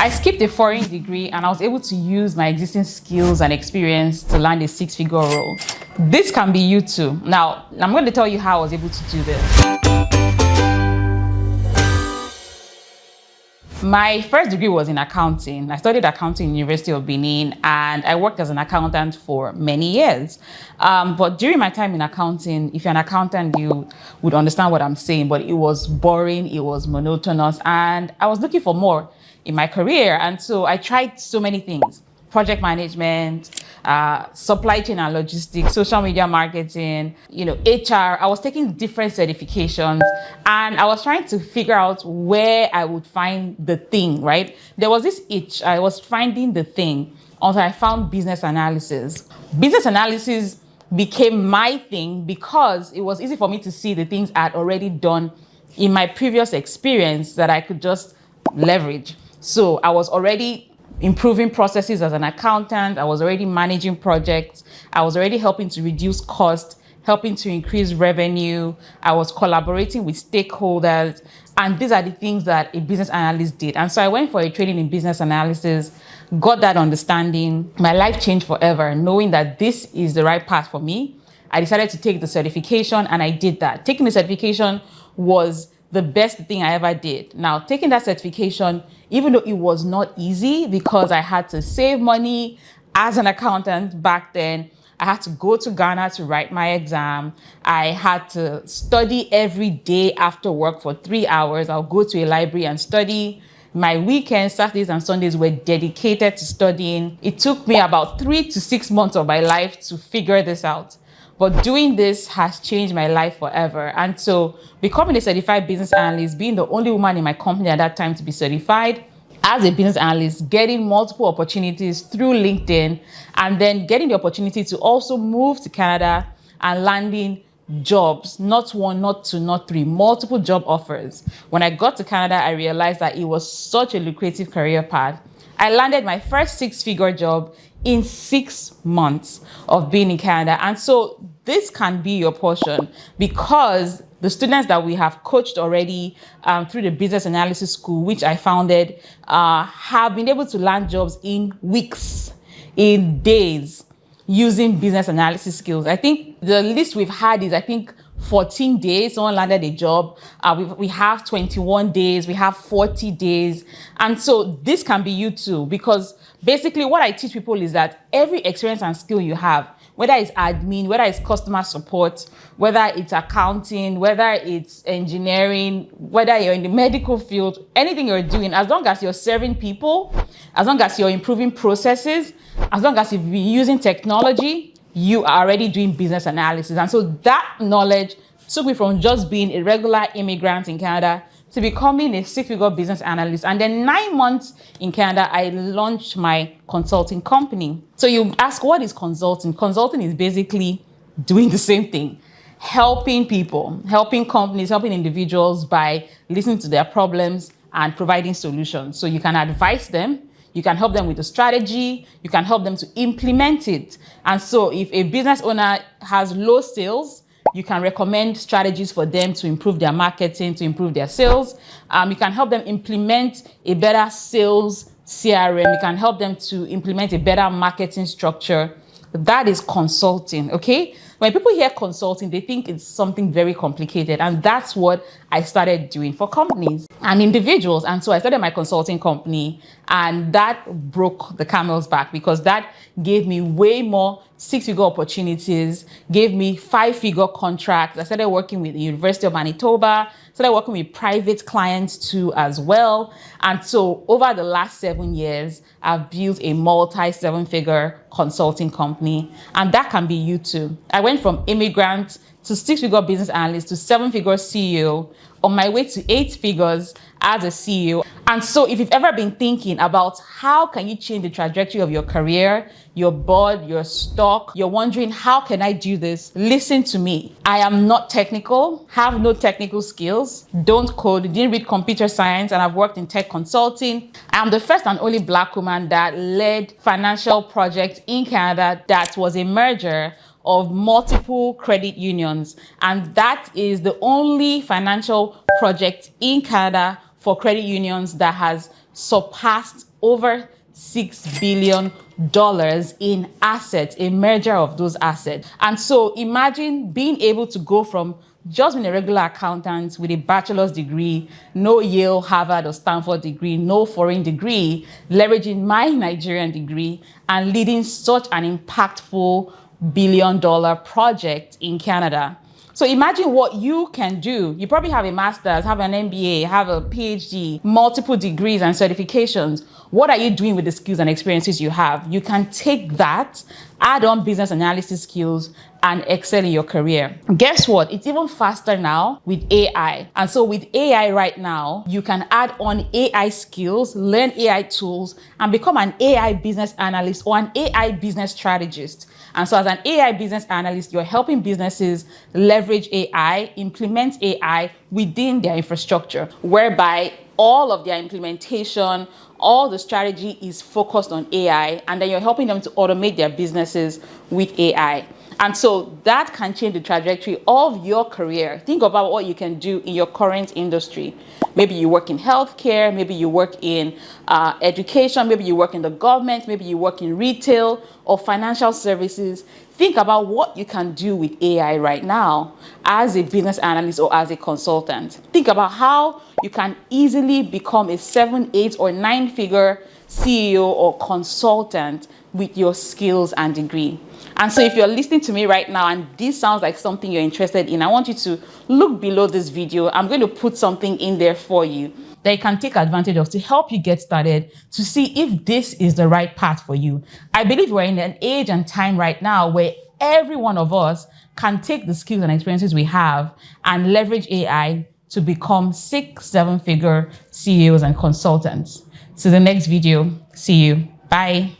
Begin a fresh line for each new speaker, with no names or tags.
I skipped a foreign degree and I was able to use my existing skills and experience to land a six-figure role. This can be you too. Now, I'm going to tell you how I was able to do this. My first degree was in accounting. I studied accounting in the University of Benin, and I worked as an accountant for many years. But during my time in accounting, if you're an accountant, you would understand what I'm saying, but it was boring, it was monotonous, and I was looking for more in my career. And so I tried so many things: project management, supply chain and logistics, social media marketing, HR. I was taking different certifications and I was trying to figure out where I would find the thing, right? There was this itch. I was finding the thing until I found business analysis. Business analysis became my thing because it was easy for me to see the things I had already done in my previous experience that I could just leverage. So I was already improving processes as an accountant. I was already managing projects. I was already helping to reduce cost, helping to increase revenue. I was collaborating with stakeholders. And these are the things that a business analyst did. And so I went for a training in business analysis, got that understanding. My life changed forever, knowing that this is the right path for me. I decided to take the certification and I did that. Taking the certification was the best thing I ever did. Now, taking that certification, even though it was not easy because I had to save money as an accountant back then, I had to go to Ghana to write my exam. I had to study every day after work for 3 hours. I'll go to a library and study. My weekends, Saturdays and Sundays were dedicated to studying. It took me about 3 to 6 months of my life to figure this out. But doing this has changed my life forever. And so becoming a certified business analyst, being the only woman in my company at that time to be certified as a business analyst, getting multiple opportunities through LinkedIn, and then getting the opportunity to also move to Canada and landing jobs, not one, not two, not three, multiple job offers. When I got to Canada, I realized that it was such a lucrative career path. I landed my first six-figure job in 6 months of being in Canada. And so this can be your portion because the students that we have coached already through the business analysis school, which I founded, have been able to land jobs in weeks, in days, using business analysis skills. I think the least we've had is, 14 days, someone landed a job. We have 21 days, we have 40 days. And so this can be you too, because basically what I teach people is that every experience and skill you have, whether it's admin, whether it's customer support, whether it's accounting, whether it's engineering, whether you're in the medical field, anything you're doing, as long as you're serving people, as long as you're improving processes, as long as you've been using technology, you are already doing business analysis. And so that knowledge took me from just being a regular immigrant in Canada to becoming a six-figure business analyst. And then 9 months in Canada, I launched my consulting company. So you ask, what is consulting? Consulting is basically doing the same thing, helping people, helping companies, helping individuals by listening to their problems and providing solutions. So you can advise them, you can help them with the strategy, you can help them to implement it. And so if a business owner has low sales, you can recommend strategies for them to improve their marketing, to improve their sales. You can help them implement a better sales CRM. You can help them to implement a better marketing structure. That is consulting, okay? When people hear consulting, they think it's something very complicated. And that's what I started doing for companies and individuals. And so I started my consulting company, and that broke the camel's back because that gave me way more six-figure opportunities, gave me 5-figure contracts. I started working with the University of Manitoba, started working with private clients too as well. And so over the last 7 years, I've built a multi-7-figure consulting company, and that can be you too. I went from immigrant to six-figure business analyst to 7-figure CEO, on my way to 8 figures as a CEO. And so if you've ever been thinking about how can you change the trajectory of your career, you're bored, you're stuck, you're wondering, how can I do this? Listen to me. I am not technical, have no technical skills, don't code, didn't read computer science, and I've worked in tech consulting. I'm the first and only Black woman that led financial project in Canada that was a merger of multiple credit unions. And that is the only financial project in Canada for credit unions that has surpassed over $6 billion in assets, a merger of those assets. And so imagine being able to go from just being a regular accountant with a bachelor's degree, no Yale, Harvard, or Stanford degree, no foreign degree, leveraging my Nigerian degree and leading such an impactful billion-dollar project in Canada. So imagine what you can do. You probably have a master's, have an MBA, have a PhD, multiple degrees and certifications. What are you doing with the skills and experiences you have? You can take that, add on business analysis skills, and excel in your career. Guess what? It's even faster now with AI. And so with AI right now, you can add on AI skills, learn AI tools, and become an AI business analyst or an AI business strategist. And so as an AI business analyst, you're helping businesses leverage AI, implement AI within their infrastructure, whereby all of their implementation, all the strategy is focused on AI, and then you're helping them to automate their businesses with AI. And so that can change the trajectory of your career. Think about what you can do in your current industry. Maybe you work in healthcare, maybe you work in education, maybe you work in the government, maybe you work in retail or financial services. Think about what you can do with AI right now as a business analyst or as a consultant. Think about how you can easily become a 7, 8, or 9-figure CEO or consultant with your skills and degree. And so if you're listening to me right now and this sounds like something you're interested in, I want you to look below this video. I'm going to put something in there for you that you can take advantage of to help you get started, to see if this is the right path for you. I believe we're in an age and time right now where every one of us can take the skills and experiences we have and leverage AI to become 6, 7-figure CEOs and consultants. So the next video, see you. Bye.